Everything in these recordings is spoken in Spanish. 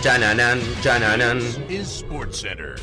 Chananan, chananan. Is SportsCenter.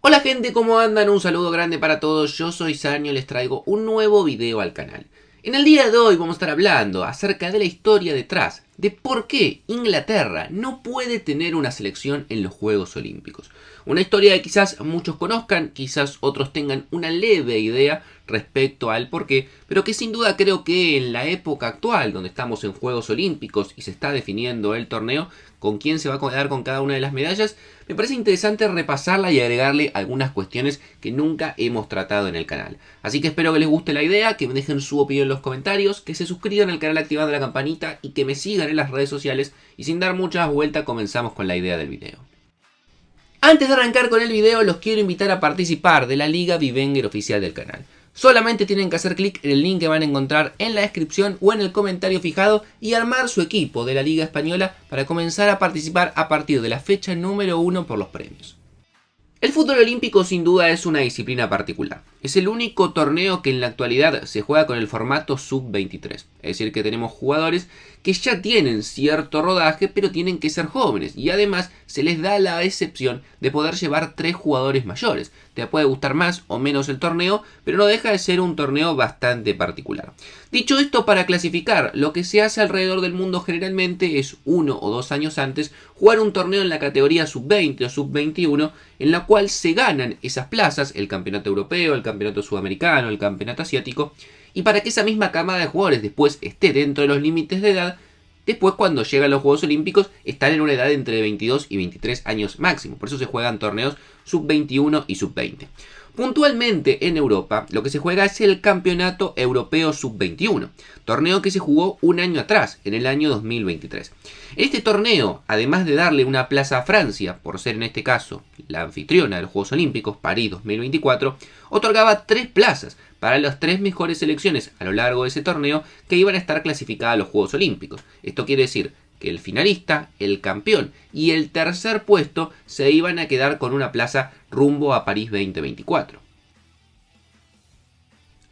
Hola gente, ¿cómo andan? Un saludo grande para todos, yo soy Sanio, les traigo un nuevo video al canal. En el día de hoy vamos a estar hablando acerca de la historia detrás de por qué Inglaterra no puede tener una selección en los Juegos Olímpicos. Una historia que quizás muchos conozcan, quizás otros tengan una leve idea respecto al por qué, pero que sin duda creo que en la época actual, donde estamos en Juegos Olímpicos y se está definiendo el torneo, con quién se va a quedar con cada una de las medallas, me parece interesante repasarla y agregarle algunas cuestiones que nunca hemos tratado en el canal. Así que espero que les guste la idea, que me dejen su opinión en los comentarios, que se suscriban al canal activando la campanita y que me sigan en las redes sociales. Y sin dar muchas vueltas comenzamos con la idea del video. Antes de arrancar con el video, los quiero invitar a participar de la Liga Vivenger oficial del canal. Solamente tienen que hacer clic en el link que van a encontrar en la descripción o en el comentario fijado y armar su equipo de la Liga Española para comenzar a participar a partir de la fecha número 1 por los premios. El fútbol olímpico sin duda es una disciplina particular. Es el único torneo que en la actualidad se juega con el formato sub-23. Es decir, que tenemos jugadores que ya tienen cierto rodaje, pero tienen que ser jóvenes. Y además se les da la excepción de poder llevar 3 jugadores mayores. Te puede gustar más o menos el torneo, pero no deja de ser un torneo bastante particular. Dicho esto, para clasificar, lo que se hace alrededor del mundo generalmente es 1 o 2 años antes jugar un torneo en la categoría sub-20 o sub-21, en la cual se ganan esas plazas, el campeonato europeo, el campeonato sudamericano, el campeonato asiático, y para que esa misma camada de jugadores después esté dentro de los límites de edad, después cuando llegan los Juegos Olímpicos están en una edad entre 22 y 23 años máximo. Por eso se juegan torneos sub-21 y sub-20. Puntualmente en Europa lo que se juega es el Campeonato Europeo Sub-21, torneo que se jugó un año atrás, en el año 2023. Este torneo, además de darle una plaza a Francia, por ser en este caso la anfitriona de los Juegos Olímpicos, París 2024, otorgaba 3 plazas para las 3 mejores selecciones a lo largo de ese torneo que iban a estar clasificadas a los Juegos Olímpicos. Esto quiere decir que el finalista, el campeón y el tercer puesto se iban a quedar con una plaza rumbo a París 2024.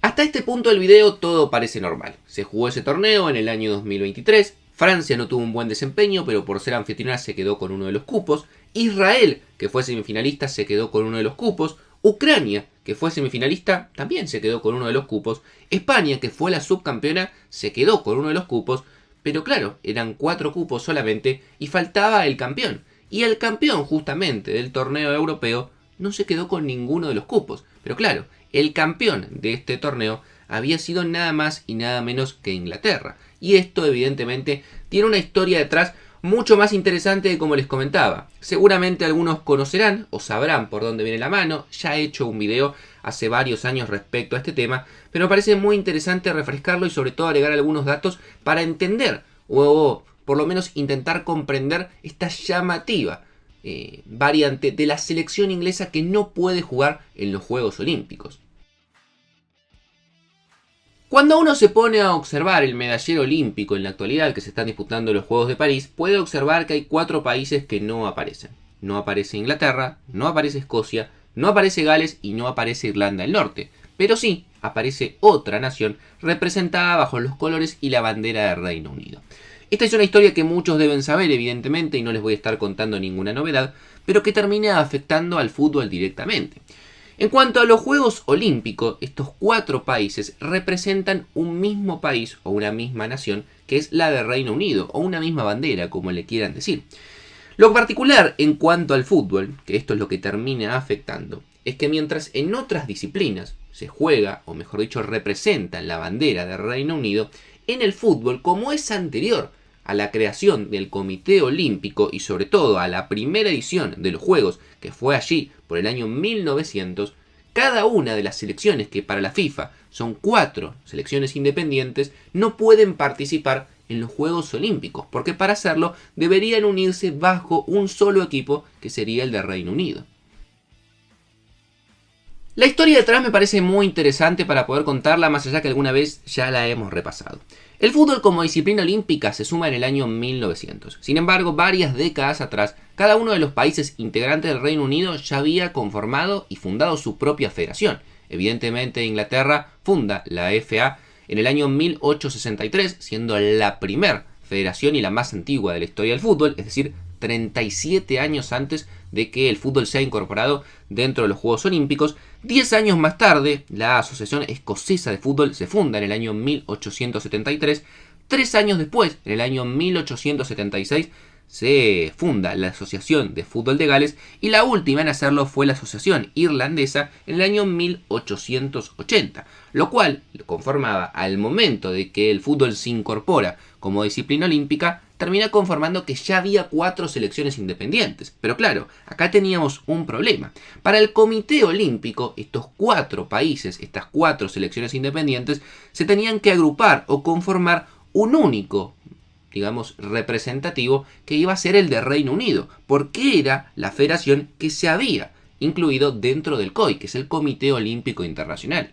Hasta este punto del video todo parece normal. Se jugó ese torneo en el año 2023, Francia no tuvo un buen desempeño, pero por ser anfitriona se quedó con uno de los cupos, Israel, que fue semifinalista, se quedó con uno de los cupos, Ucrania, que fue semifinalista, también se quedó con uno de los cupos, España, que fue la subcampeona, se quedó con uno de los cupos, pero claro, eran 4 cupos solamente y faltaba el campeón. Y el campeón justamente del torneo europeo no se quedó con ninguno de los cupos. Pero claro, el campeón de este torneo había sido nada más y nada menos que Inglaterra. Y esto evidentemente tiene una historia detrás mucho más interesante de como les comentaba. Seguramente algunos conocerán o sabrán por dónde viene la mano. Ya he hecho un video hace varios años respecto a este tema, pero me parece muy interesante refrescarlo y sobre todo agregar algunos datos para entender o por lo menos intentar comprender esta llamativa variante de la selección inglesa que no puede jugar en los Juegos Olímpicos. Cuando uno se pone a observar el medallero olímpico en la actualidad que se están disputando los Juegos de París, puede observar que hay 4 países que no aparecen. No aparece Inglaterra, no aparece Escocia, no aparece Gales y no aparece Irlanda del Norte. Pero sí aparece otra nación representada bajo los colores y la bandera del Reino Unido. Esta es una historia que muchos deben saber evidentemente y no les voy a estar contando ninguna novedad, pero que termina afectando al fútbol directamente. En cuanto a los Juegos Olímpicos, estos 4 países representan un mismo país o una misma nación, que es la del Reino Unido, o una misma bandera, como le quieran decir. Lo particular en cuanto al fútbol, que esto es lo que termina afectando, es que mientras en otras disciplinas se juega, o mejor dicho, representan la bandera del Reino Unido, en el fútbol, como es anterior a la creación del Comité Olímpico y sobre todo a la primera edición de los Juegos, que fue allí por el año 1900, cada una de las selecciones, que para la FIFA son 4 selecciones independientes, no pueden participar en los Juegos Olímpicos, porque para hacerlo deberían unirse bajo un solo equipo, que sería el de Reino Unido. La historia detrás me parece muy interesante para poder contarla, más allá que alguna vez ya la hemos repasado. El fútbol como disciplina olímpica se suma en el año 1900. Sin embargo, varias décadas atrás, cada uno de los países integrantes del Reino Unido ya había conformado y fundado su propia federación. Evidentemente, Inglaterra funda la FA en el año 1863, siendo la primera federación y la más antigua de la historia del fútbol, es decir, 37 años antes de que el fútbol sea incorporado dentro de los Juegos Olímpicos. 10 años más tarde, la Asociación Escocesa de Fútbol se funda en el año 1873. 3 años después, en el año 1876, se funda la Asociación de Fútbol de Gales, y la última en hacerlo fue la Asociación Irlandesa en el año 1880, lo cual conformaba, al momento de que el fútbol se incorpora como disciplina olímpica, termina conformando que ya había 4 selecciones independientes. Pero claro, acá teníamos un problema. Para el Comité Olímpico, estos 4 países, estas 4 selecciones independientes, se tenían que agrupar o conformar un único, digamos, representativo, que iba a ser el de Reino Unido, porque era la federación que se había incluido dentro del COI, que es el Comité Olímpico Internacional.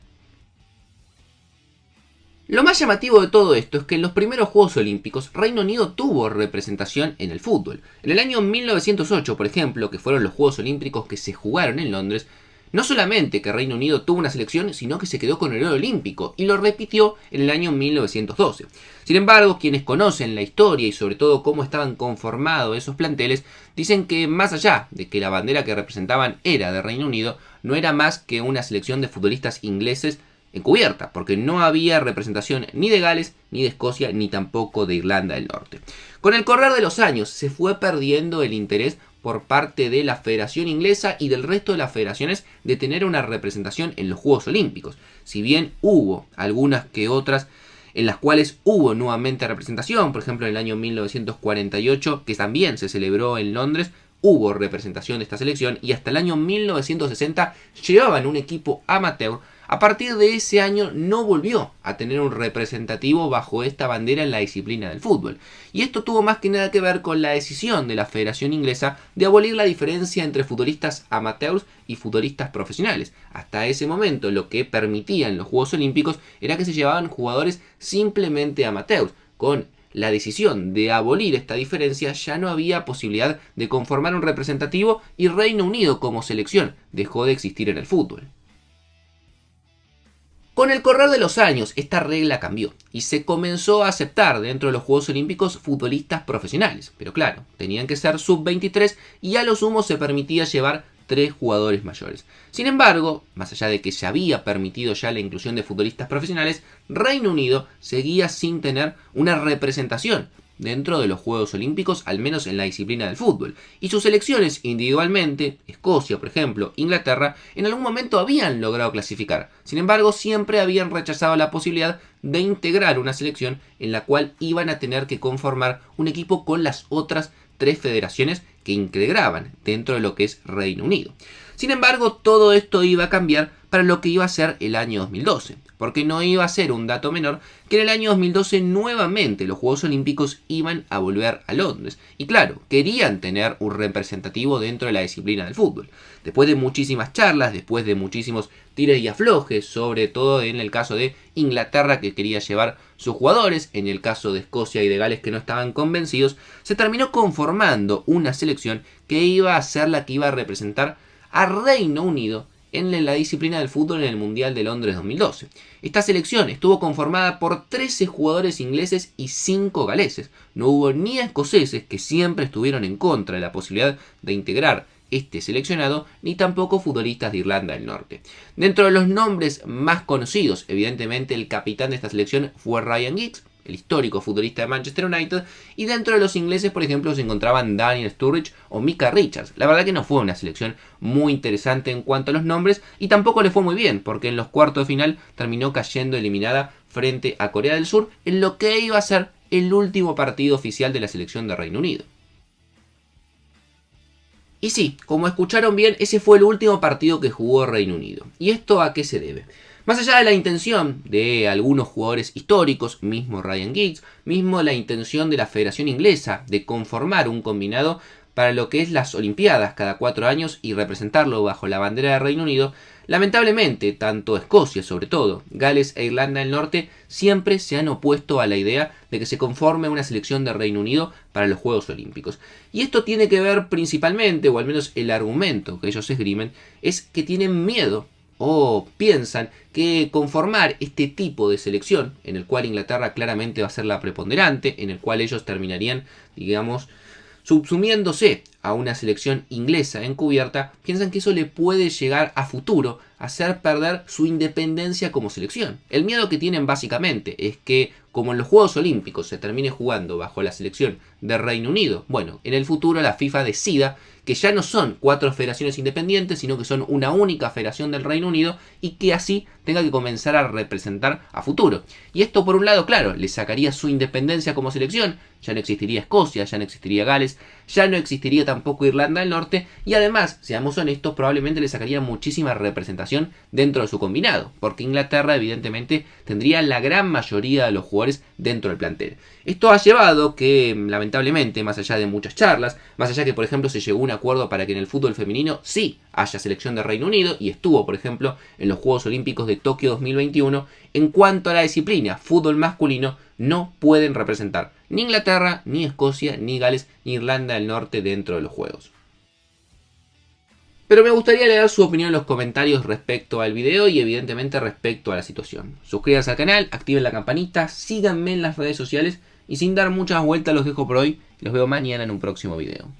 Lo más llamativo de todo esto es que en los primeros Juegos Olímpicos Reino Unido tuvo representación en el fútbol. En el año 1908, por ejemplo, que fueron los Juegos Olímpicos que se jugaron en Londres, no solamente que Reino Unido tuvo una selección, sino que se quedó con el oro olímpico y lo repitió en el año 1912. Sin embargo, quienes conocen la historia y sobre todo cómo estaban conformados esos planteles, dicen que más allá de que la bandera que representaban era de Reino Unido, no era más que una selección de futbolistas ingleses encubierta, porque no había representación ni de Gales, ni de Escocia, ni tampoco de Irlanda del Norte. Con el correr de los años se fue perdiendo el interés por parte de la Federación Inglesa y del resto de las federaciones de tener una representación en los Juegos Olímpicos. Si bien hubo algunas que otras en las cuales hubo nuevamente representación, por ejemplo en el año 1948, que también se celebró en Londres, hubo representación de esta selección, y hasta el año 1960 llevaban un equipo amateur. A partir de ese año no volvió a tener un representativo bajo esta bandera en la disciplina del fútbol. Y esto tuvo más que nada que ver con la decisión de la Federación Inglesa de abolir la diferencia entre futbolistas amateurs y futbolistas profesionales. Hasta ese momento lo que permitían los Juegos Olímpicos era que se llevaban jugadores simplemente amateurs. Con la decisión de abolir esta diferencia ya no había posibilidad de conformar un representativo y Reino Unido como selección dejó de existir en el fútbol. Con el correr de los años, esta regla cambió y se comenzó a aceptar dentro de los Juegos Olímpicos futbolistas profesionales. Pero claro, tenían que ser sub-23 y a lo sumo se permitía llevar 3 jugadores mayores. Sin embargo, más allá de que se había permitido ya la inclusión de futbolistas profesionales, Reino Unido seguía sin tener una representación dentro de los Juegos Olímpicos, al menos en la disciplina del fútbol. Y sus selecciones individualmente, Escocia por ejemplo, Inglaterra, en algún momento habían logrado clasificar. Sin embargo, siempre habían rechazado la posibilidad de integrar una selección en la cual iban a tener que conformar un equipo con las otras 3 federaciones que integraban dentro de lo que es Reino Unido. Sin embargo, todo esto iba a cambiar para lo que iba a ser el año 2012, porque no iba a ser un dato menor que en el año 2012 nuevamente los Juegos Olímpicos iban a volver a Londres. Y claro, querían tener un representativo dentro de la disciplina del fútbol. Después de muchísimas charlas, después de muchísimos tires y aflojes, sobre todo en el caso de Inglaterra que quería llevar sus jugadores, en el caso de Escocia y de Gales que no estaban convencidos, se terminó conformando una selección que iba a ser la que iba a representar a Reino Unido en la disciplina del fútbol en el Mundial de Londres 2012. Esta selección estuvo conformada por 13 jugadores ingleses y 5 galeses. No hubo ni escoceses, que siempre estuvieron en contra de la posibilidad de integrar este seleccionado, ni tampoco futbolistas de Irlanda del Norte. Dentro de los nombres más conocidos, evidentemente el capitán de esta selección fue Ryan Giggs, el histórico futbolista de Manchester United, y dentro de los ingleses, por ejemplo, se encontraban Daniel Sturridge o Micah Richards. La verdad que no fue una selección muy interesante en cuanto a los nombres, y tampoco le fue muy bien, porque en los cuartos de final terminó cayendo eliminada frente a Corea del Sur, en lo que iba a ser el último partido oficial de la selección de Reino Unido. Y sí, como escucharon bien, ese fue el último partido que jugó Reino Unido. ¿Y esto a qué se debe? Más allá de la intención de algunos jugadores históricos, mismo Ryan Giggs, mismo la intención de la Federación Inglesa de conformar un combinado para lo que es las Olimpiadas cada 4 años y representarlo bajo la bandera de Reino Unido, Lamentablemente, tanto Escocia, sobre todo, Gales e Irlanda del Norte siempre se han opuesto a la idea de que se conforme una selección de Reino Unido para los Juegos Olímpicos. Y esto tiene que ver principalmente, o al menos el argumento que ellos esgrimen, es que tienen miedo o piensan que conformar este tipo de selección, en el cual Inglaterra claramente va a ser la preponderante, en el cual ellos terminarían, digamos, subsumiéndose a una selección inglesa encubierta, piensan que eso le puede llegar a futuro a hacer perder su independencia como selección. El miedo que tienen básicamente es que, como en los Juegos Olímpicos se termine jugando bajo la selección de Reino Unido, bueno, en el futuro la FIFA decida que ya no son 4 federaciones independientes, sino que son una única federación del Reino Unido y que así tenga que comenzar a representar a futuro. Y esto, por un lado, claro, le sacaría su independencia como selección, ya no existiría Escocia, ya no existiría Gales, ya no existiría tampoco Irlanda del Norte, y además, seamos honestos, probablemente le sacaría muchísima representación dentro de su combinado, porque Inglaterra evidentemente tendría la gran mayoría de los jugadores dentro del plantel. Esto ha llevado que, lamentablemente, más allá de muchas charlas, más allá que, por ejemplo, se llegó a un acuerdo para que en el fútbol femenino sí haya selección de Reino Unido, y estuvo, por ejemplo, en los Juegos Olímpicos de Tokio 2021, en cuanto a la disciplina fútbol masculino, no pueden representar ni Inglaterra, ni Escocia, ni Gales, ni Irlanda del Norte dentro de los Juegos. Pero me gustaría leer su opinión en los comentarios respecto al video y evidentemente respecto a la situación. Suscríbanse al canal, activen la campanita, síganme en las redes sociales y sin dar muchas vueltas los dejo por hoy. Los veo mañana en un próximo video.